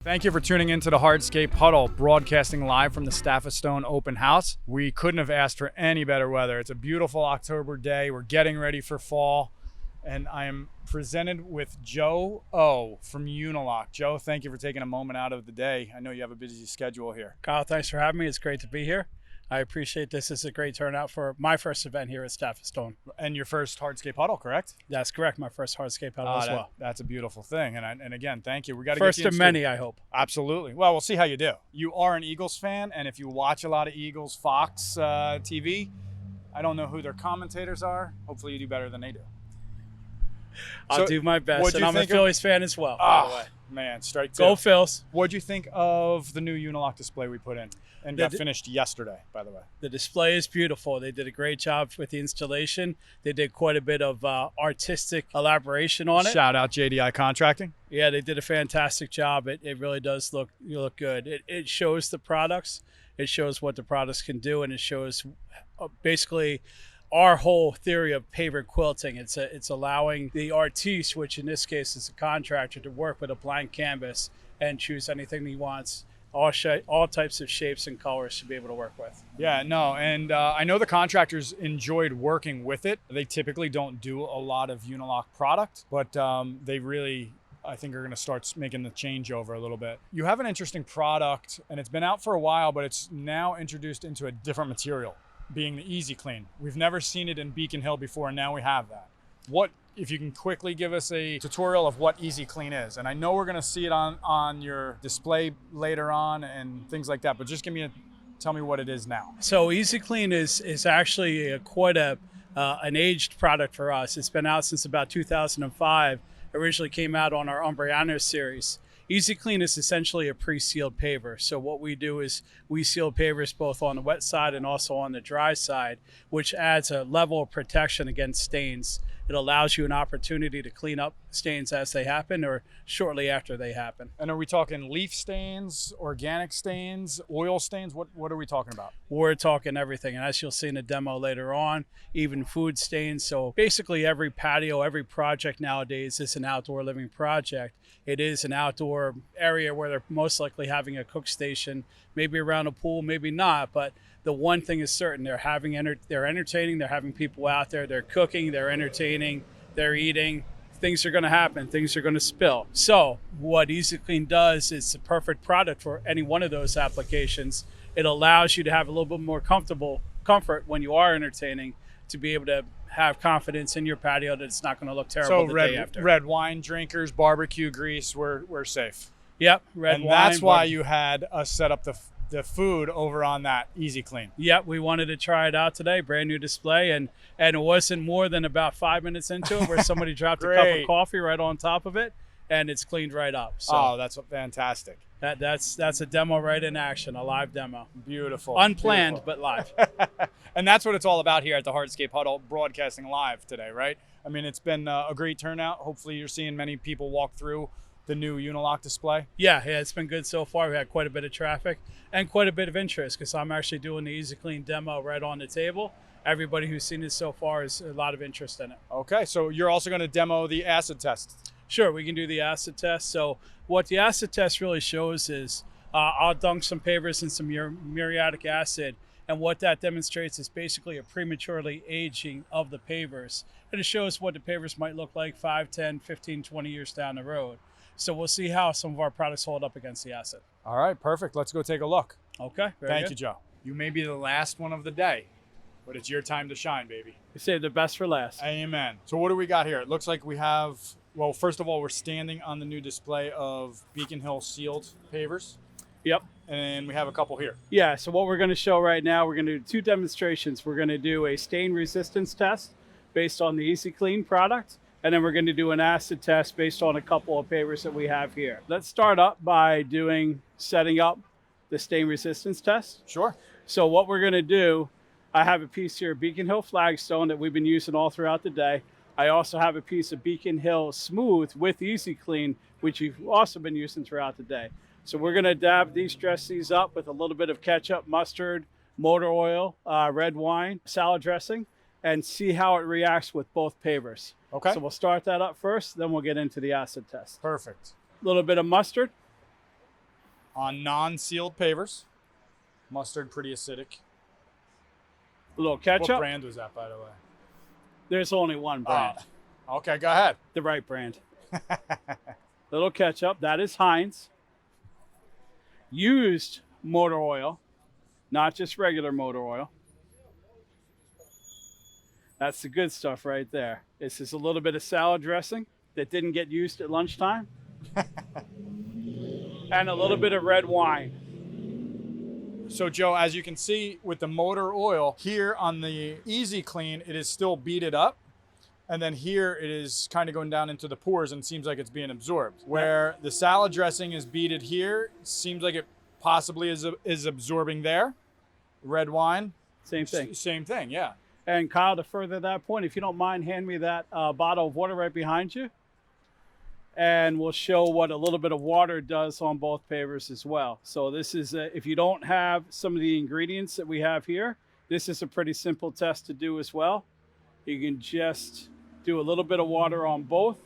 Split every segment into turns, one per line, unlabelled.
Thank you for tuning into the Hardscape Huddle, broadcasting live from the Staffa Stone Open House. We couldn't have asked for any better weather. It's a beautiful October day. We're getting ready for fall, and I am presented with Joe O from Unilock. Joe, thank you for taking a moment out of the day. I know you have a busy schedule here.
Kyle, thanks for having me. It's great to be here. I appreciate this. It's a great turnout for my first event here at Staffa Stone.
And your first Hardscape Huddle, correct?
That's correct. My first Hardscape Huddle as well.
That's a beautiful thing. And again, thank you. We got to
first
get you
of many, I hope.
Absolutely. Well, we'll see how you do. You are an Eagles fan, and if you watch a lot of Eagles Fox TV, I don't know who their commentators are. Hopefully you do better than they do.
I'll do my best, and I'm a Phillies fan as well, by the way.
Man, strike two.
Go Phils.
What'd you think of the new Unilock display we put in and got finished yesterday, by the way?
The display is beautiful. They did a great job with the installation. They did quite a bit of artistic elaboration on it.
Shout out JDI Contracting.
Yeah, they did a fantastic job. It really does look good. It shows the products. It shows what the products can do, and it shows basically our whole theory of paver quilting. It's allowing the artiste, which in this case is a contractor, to work with a blank canvas and choose anything he wants. All types of shapes and colors to be able to work with.
Yeah, no, and I know the contractors enjoyed working with it. They typically don't do a lot of Unilock product, but they really, I think, are going to start making the changeover a little bit. You have an interesting product, and it's been out for a while, but it's now introduced into a different material, being the Easy Clean. We've never seen it in Beacon Hill before, and now we have that. What, if you can quickly give us a tutorial of what Easy Clean is? And I know we're gonna see it on your display later on and things like that, but just tell me what it is now.
So Easy Clean is actually quite an aged product for us. It's been out since about 2005. Originally came out on our Umbriano series. Easy Clean is essentially a pre-sealed paver. So what we do is we seal pavers both on the wet side and also on the dry side, which adds a level of protection against stains. It allows you an opportunity to clean up stains as they happen or shortly after they happen.
And are we talking leaf stains, organic stains, oil stains? What are we talking about?
We're talking everything. And as you'll see in the demo later on, even food stains. So basically every patio, every project nowadays is an outdoor living project. It is an outdoor area where they're most likely having a cook station, maybe around a pool, maybe not. But the one thing is certain, they're entertaining, they're having people out there, they're cooking, they're entertaining, they're eating. Things are going to happen, things are going to spill. So what Easy Clean does is the perfect product for any one of those applications. It allows you to have a little bit more comfort when you are entertaining, to be able to have confidence in your patio that it's not going to look terrible the day after.
Red wine drinkers, barbecue grease, we're safe.
Yep, red wine.
And that's why you had us set up the food over on that Easy Clean.
Yep, we wanted to try it out today, brand new display, and it wasn't more than about 5 minutes into it where somebody dropped a cup of coffee right on top of it, and it's cleaned right up. So
that's fantastic.
That's a demo right in action, a live demo.
Beautiful.
Unplanned, but live.
And that's what it's all about here at the Hardscape Huddle, broadcasting live today, right? I mean, it's been a great turnout. Hopefully you're seeing many people walk through the new Unilock display.
Yeah, it's been good so far. We had quite a bit of traffic and quite a bit of interest because I'm actually doing the Easy Clean demo right on the table. Everybody who's seen it so far has a lot of interest in it.
Okay, so you're also going to demo the acid test.
Sure, we can do the acid test. So what the acid test really shows is I'll dunk some pavers in some muriatic acid, and what that demonstrates is basically a prematurely aging of the pavers. And it shows what the pavers might look like 5, 10, 15, 20 years down the road. So we'll see how some of our products hold up against the acid.
All right, perfect. Let's go take a look.
Okay,
Thank you, Joe. You may be the last one of the day, but it's your time to shine, baby.
We saved the best for last.
Amen. So what do we got here? It looks like we have, well, first of all, we're standing on the new display of Beacon Hill sealed pavers.
Yep.
And we have a couple here.
Yeah, so what we're going to show right now, we're going to do 2 demonstrations. We're going to do a stain resistance test based on the Easy Clean product, and then we're going to do an acid test based on a couple of pavers that we have here. Let's start up by setting up the stain resistance test.
Sure.
So what we're going to do, I have a piece here of Beacon Hill flagstone that we've been using all throughout the day. I also have a piece of Beacon Hill smooth with Easy Clean, which we've also been using throughout the day. So we're going to dress these up with a little bit of ketchup, mustard, motor oil, red wine, salad dressing, and see how it reacts with both pavers.
Okay.
So we'll start that up first, then we'll get into the acid test.
Perfect.
A little bit of mustard.
on non-sealed pavers. Mustard, pretty acidic.
A little ketchup.
What brand was that, by the way?
There's only one brand.
Okay, go ahead.
The right brand. Little ketchup. That is Heinz. Used motor oil, not just regular motor oil. That's the good stuff right there. This is a little bit of salad dressing that didn't get used at lunchtime. And a little bit of red wine.
So Joe, as you can see with the motor oil here on the Easy Clean, it is still beaded up. And then here it is kind of going down into the pores and seems like it's being absorbed. Where the salad dressing is beaded here, seems like it possibly is absorbing there. Red wine.
Same thing.
Same thing, yeah.
And Kyle, to further that point, if you don't mind, hand me that bottle of water right behind you. And we'll show what a little bit of water does on both pavers as well. So this is, if you don't have some of the ingredients that we have here, this is a pretty simple test to do as well. You can just do a little bit of water on both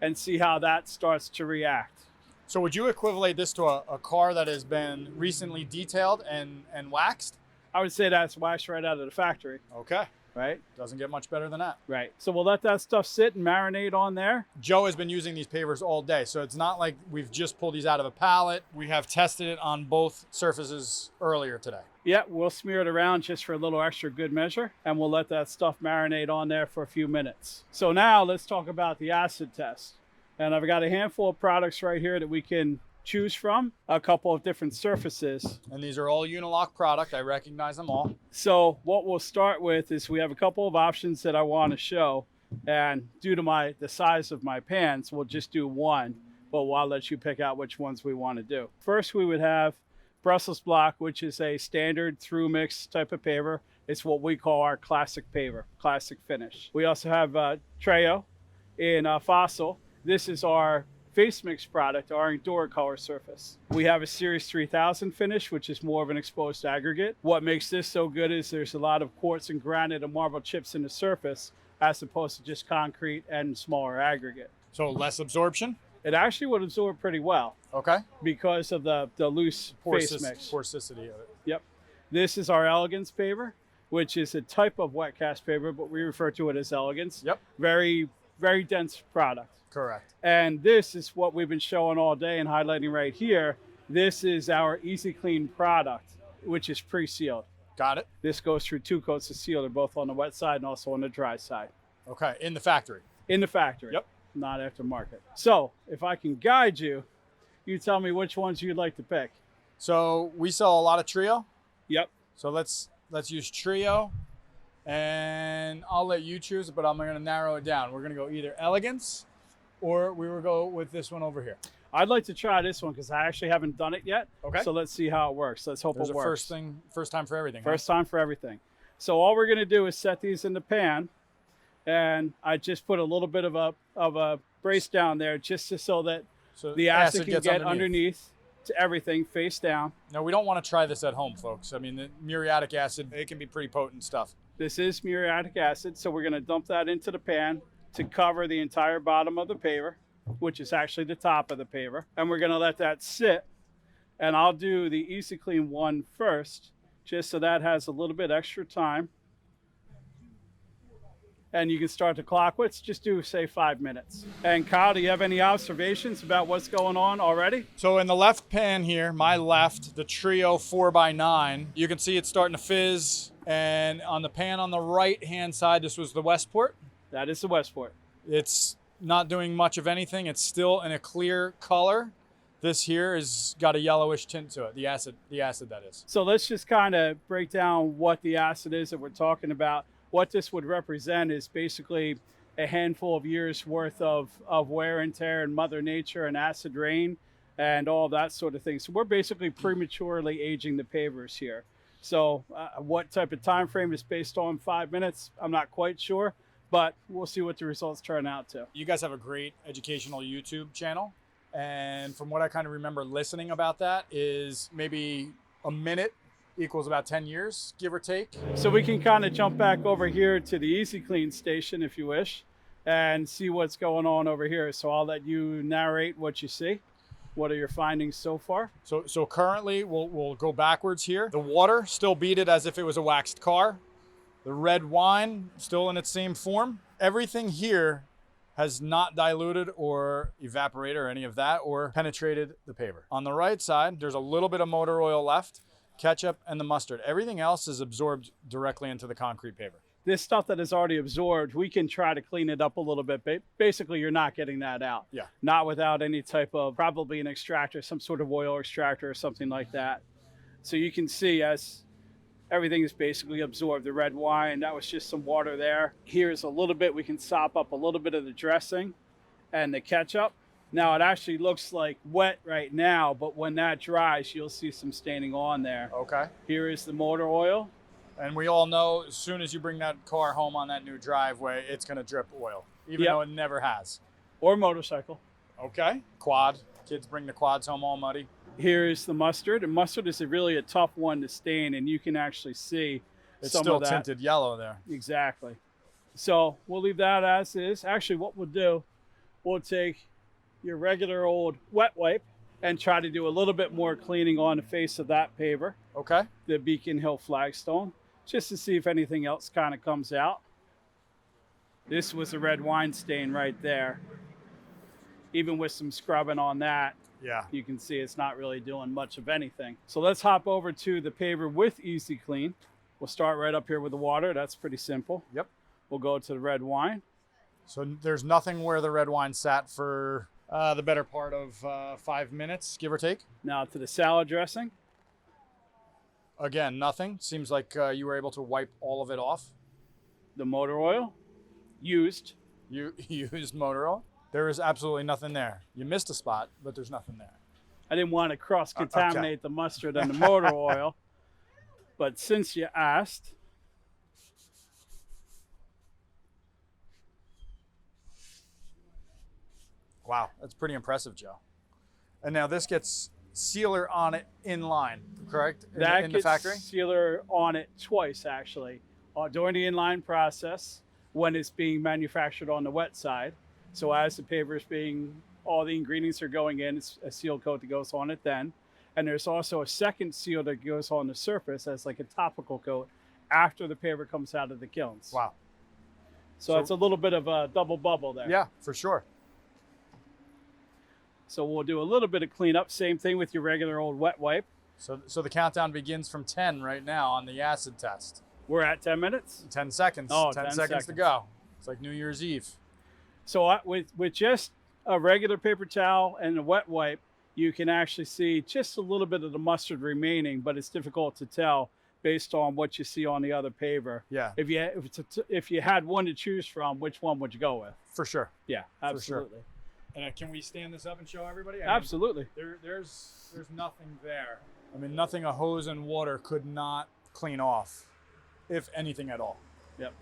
and see how that starts to react.
So would you equivalent this to a car that has been recently detailed and waxed?
I would say that's waxed right out of the factory.
Okay.
Right?
Doesn't get much better than that.
Right. So we'll let that stuff sit and marinate on there.
Joe has been using these pavers all day, so it's not like we've just pulled these out of a pallet. We have tested it on both surfaces earlier today.
Yeah, we'll smear it around just for a little extra good measure, and we'll let that stuff marinate on there for a few minutes. So now let's talk about the acid test. And I've got a handful of products right here that we can choose from, a couple of different surfaces.
And these are all Unilock product. I recognize them all.
So what we'll start with is we have a couple of options that I want to show. And due to the size of my pans, we'll just do one, but I'll let you pick out which ones we want to do. First, we would have Brussels block, which is a standard through mix type of paver. It's what we call our classic paver, classic finish. We also have Treo in Fossil. This is our face mix product, our Endura color surface. We have a Series 3000 finish, which is more of an exposed aggregate. What makes this so good is there's a lot of quartz and granite and marble chips in the surface, as opposed to just concrete and smaller aggregate.
So less absorption?
It actually would absorb pretty well.
Okay.
Because of the loose face mix.
Porosity of it.
Yep. This is our Elegance paver, which is a type of wet cast paver, but we refer to it as Elegance.
Yep.
Very, very dense product.
Correct.
And this is what we've been showing all day and highlighting right here. This is our Easy Clean product, which is pre-sealed.
Got it.
This goes through 2 coats of sealer, both on the wet side and also on the dry side.
Okay, in the factory.
In the factory.
Yep.
Not aftermarket. So if I can guide you, you tell me which ones you'd like to pick.
So we sell a lot of Trio.
Yep.
So let's use Trio, and I'll let you choose it, but I'm going to narrow it down. We're going to go either Elegance, or we will go with this one over here.
I'd like to try this one because I actually haven't done it yet.
Okay.
So let's see how it works. Let's hope
There's
it works.
first time for everything.
First time for everything. So all we're going to do is set these in the pan, and I just put a little bit of a brace down there just so that the acid can
gets
get underneath to everything face down.
No, we don't want to try this at home, folks. I mean, the muriatic acid, it can be pretty potent stuff.
This is muriatic acid, so we're going to dump that into the pan to cover the entire bottom of the paver, which is actually the top of the paver. And we're going to let that sit. And I'll do the Easy Clean one first, just so that has a little bit extra time. And you can start the clock. Let's just do, say, 5 minutes. And Kyle, do you have any observations about what's going on already?
So in the left pan here, my left, the Trio 4x9, you can see it's starting to fizz. And on the pan on the right-hand side, this was the Westport.
That is the Westport.
It's not doing much of anything. It's still in a clear color. This here has got a yellowish tint to it, the acid that is.
So let's just kind of break down what the acid is that we're talking about. What this would represent is basically a handful of years worth of wear and tear and Mother Nature and acid rain and all that sort of thing. So we're basically prematurely aging the pavers here. So what type of time frame is based on 5 minutes? I'm not quite sure, but we'll see what the results turn out to.
You guys have a great educational YouTube channel. And from what I kind of remember listening about that is maybe a minute equals about 10 years, give or take.
So we can kind of jump back over here to the Easy Clean station if you wish and see what's going on over here. So I'll let you narrate what you see. What are your findings so far?
So currently, we'll go backwards here. The water still beat it as if it was a waxed car. The red wine still in its same form. Everything here has not diluted or evaporated or any of that or penetrated the paver. On the right side, there's a little bit of motor oil left, ketchup, and the mustard. Everything else is absorbed directly into the concrete paver.
This stuff that is already absorbed, we can try to clean it up a little bit. Basically, you're not getting that out.
Yeah.
Not without any type of, probably an extractor, some sort of oil extractor or something like that. So you can see as everything is basically absorbed. The red wine, that was just some water there. Here's a little bit, we can sop up a little bit of the dressing and the ketchup. Now it actually looks like wet right now, but when that dries, you'll see some staining on there.
Okay.
Here is the motor oil.
And we all know as soon as you bring that car home on that new driveway, it's going to drip oil, even
Yep.
though it never has.
Or motorcycle.
Okay. Quad. Kids bring the quads home all muddy.
Here is the mustard, and mustard is really a tough one to stain, and you can actually see
It's
some
still
of that.
tinted yellow there.
Exactly. So we'll leave that as is. Actually, what we'll do, we'll take your regular old wet wipe and try to do a little bit more cleaning on the face of that paver,
Okay.
the Beacon Hill flagstone, just to see if anything else kind of comes out. This was a red wine stain right there. Even with some scrubbing on that,
Yeah.
you can see it's not really doing much of anything. So let's hop over to the paver with Easy Clean. We'll start right up here with the water. That's pretty simple.
Yep.
We'll go to the red wine.
So there's nothing where the red wine sat for the better part of 5 minutes, give or take.
Now to the salad dressing.
Again, nothing. Seems like you were able to wipe all of it off.
The motor oil, used.
You used motor oil. There is absolutely nothing there. You missed a spot, but there's nothing there.
I didn't want to cross-contaminate the mustard and the motor oil. But since you asked,
Wow, that's pretty impressive, Joe. And now this gets sealer on it in line, correct?
that
in the
gets
factory?
sealer on it twice, actually. During the inline process, when it's being manufactured on the wet side. So as the paver is being, all the ingredients are going in, it's a seal coat that goes on it then. And there's also a second seal that goes on the surface as like a topical coat after the paver comes out of the kilns.
Wow.
So it's a little bit of a double bubble there.
Yeah, for sure.
So we'll do a little bit of cleanup. Same thing with your regular old wet wipe.
So the countdown begins from 10 right now on the acid test.
We're at 10 minutes.
10 seconds.
Oh,
10
10
seconds to
seconds.
go. It's like New Year's Eve.
So with just a regular paper towel and a wet wipe, you can actually see just a little bit of the mustard remaining, but it's difficult to tell based on what you see on the other paver.
Yeah,
If you had one to choose from, which one would you go with?
for sure.
Yeah,
For sure.
absolutely.
And can we stand this up and show everybody? I mean,
Absolutely.
there's nothing there. I mean, nothing a hose and water could not clean off, if anything at all.
Yep.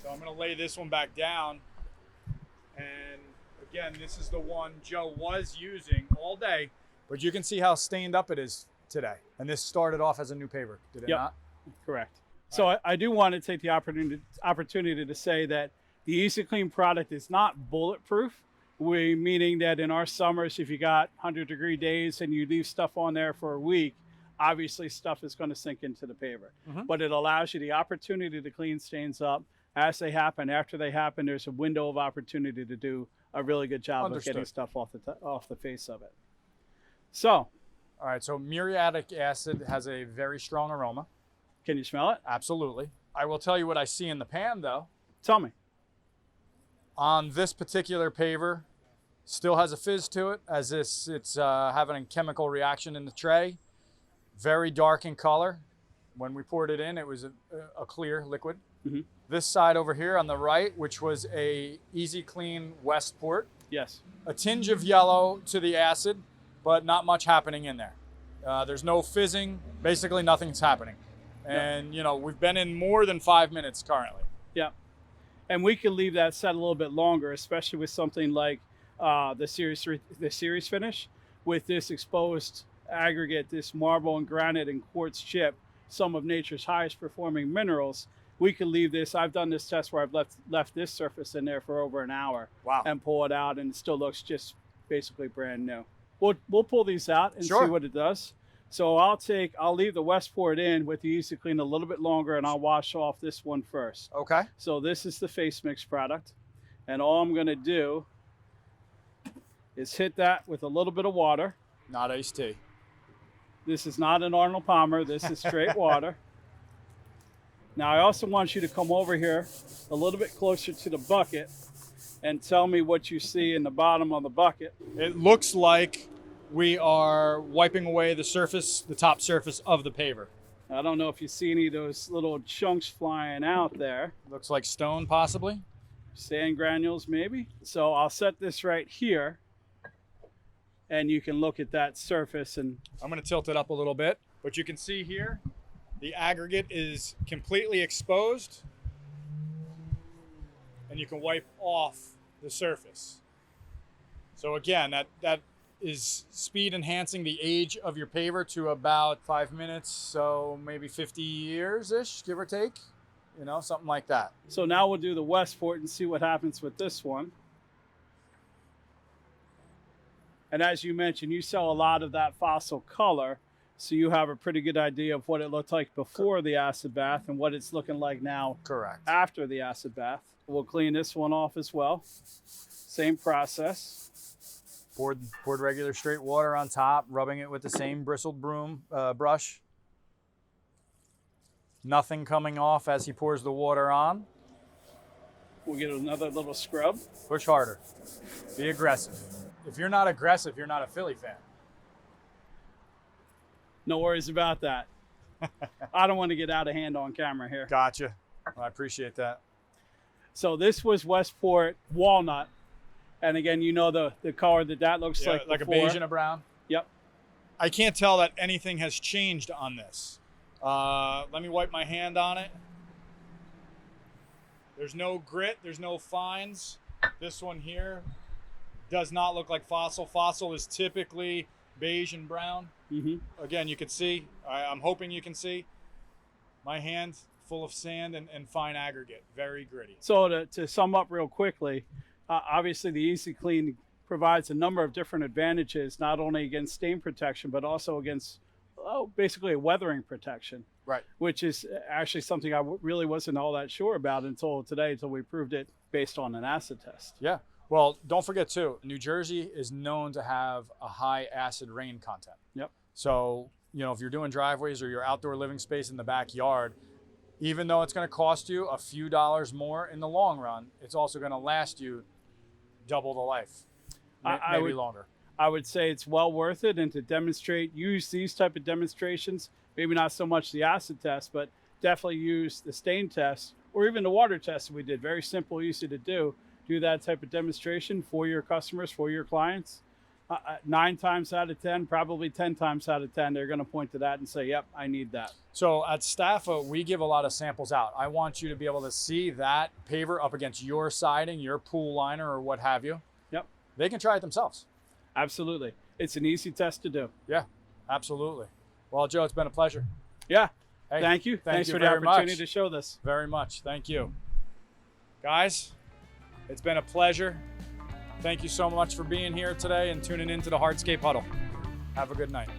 So I'm going to lay this one back down. And again, this is the one Joe was using all day, but you can see how stained up it is today. And this started off as a new paver, did it
Yep.
not?
Correct. So I do want to take the opportunity to say that the Easy Clean product is not bulletproof. Meaning that in our summers, if you got 100-degree days and you leave stuff on there for a week, obviously stuff is going to sink into the paver.
Mhm.
But it allows you the opportunity to clean stains up as they happen. After they happen, there's a window of opportunity to do a really good job
Understood.
of getting stuff off the face of it. So,
All right, so muriatic acid has a very strong aroma.
can you smell it?
Absolutely. I will tell you what I see in the pan, though.
Tell me.
On this particular paver, still has a fizz to it, as it's having a chemical reaction in the tray. Very dark in color. When we poured it in, it was a clear liquid.
Mhm.
This side over here on the right, which was a Easy Clean Westport,
Yes.
a tinge of yellow to the acid, but not much happening in there. There's no fizzing. Basically, nothing's happening. And, you know, we've been in more than 5 minutes currently.
Yeah. And we can leave that set a little bit longer, especially with something like the series finish with this exposed aggregate, this marble and granite and quartz chip, some of nature's highest performing minerals. We can leave this. I've done this test where I've left this surface in there for over an hour.
Wow.
And pull it out, and it still looks just basically brand new. we'll pull these out and
Sure.
see what it does. So I'll leave the Westport in with the Easy Clean a little bit longer, and I'll wash off this one first.
Okay.
So this is the face mix product, and all I'm going to do is hit that with a little bit of water.
Not iced tea.
This is not an Arnold Palmer. This is straight water. Now, I also want you to come over here a little bit closer to the bucket and tell me what you see in the bottom of the bucket.
It looks like we are wiping away the surface, the top surface of the paver.
I don't know if you see any of those little chunks flying out there.
Looks like stone, possibly.
Sand granules, maybe. So I'll set this right here, and you can look at that surface. And
I'm going to tilt it up a little bit, but you can see here the aggregate is completely exposed, and you can wipe off the surface. So again, that is speed enhancing the age of your paver to about 5 minutes, so maybe 50 years-ish, give or take, you know, something like that.
so now we'll do the Westport and see what happens with this one. And as you mentioned, you sell a lot of that fossil color, so you have a pretty good idea of what it looked like before the acid bath and what it's looking like now
Correct.
after the acid bath. We'll clean this one off as well. Same process.
Poured regular straight water on top, rubbing it with the same bristled broom brush. Nothing coming off as he pours the water on.
We'll get another little scrub.
Push harder. Be aggressive. If you're not aggressive, you're not a Philly fan.
No worries about that. I don't want to get out of hand on camera here.
Gotcha. Well, I appreciate that.
So this was Westport Walnut. And again, you know the color that looks
Yeah,
like
a
before.
beige and a brown.
Yep.
I can't tell that anything has changed on this. Let me wipe my hand on it. There's no grit. There's no fines. This one here does not look like fossil. Fossil is typically beige and brown.
Mm-hmm.
Again, you can see, I'm hoping you can see, my hand full of sand and fine aggregate, very gritty.
So to sum up real quickly, obviously the Easy Clean provides a number of different advantages, not only against stain protection, but also against basically a weathering protection.
Right.
Which is actually something I really wasn't all that sure about until today, until we proved it based on an acid test.
Yeah. Well, don't forget too, New Jersey is known to have a high acid rain content.
Yep.
So, you know, if you're doing driveways or your outdoor living space in the backyard, even though it's going to cost you a few dollars more in the long run, it's also going to last you double the life, maybe longer.
I would say it's well worth it, and to demonstrate, use these type of demonstrations, maybe not so much the acid test, but definitely use the stain test or even the water test that we did. Very simple, easy to do. Do that type of demonstration for your customers, for your clients. 9 times out of 10, probably 10 times out of 10, they're going to point to that and say, yep, I need that.
So at Staffa, we give a lot of samples out. I want you to be able to see that paver up against your siding, your pool liner, or what have you.
Yep.
They can try it themselves.
Absolutely. It's an easy test to do.
Yeah, absolutely. Well, Joe, it's been a pleasure.
Yeah.
Hey,
Thank you. Thanks
you
for the
very
opportunity
much.
to show this.
Very much. Thank you. Guys, it's been a pleasure. Thank you so much for being here today and tuning into the Hardscape Huddle. Have a good night.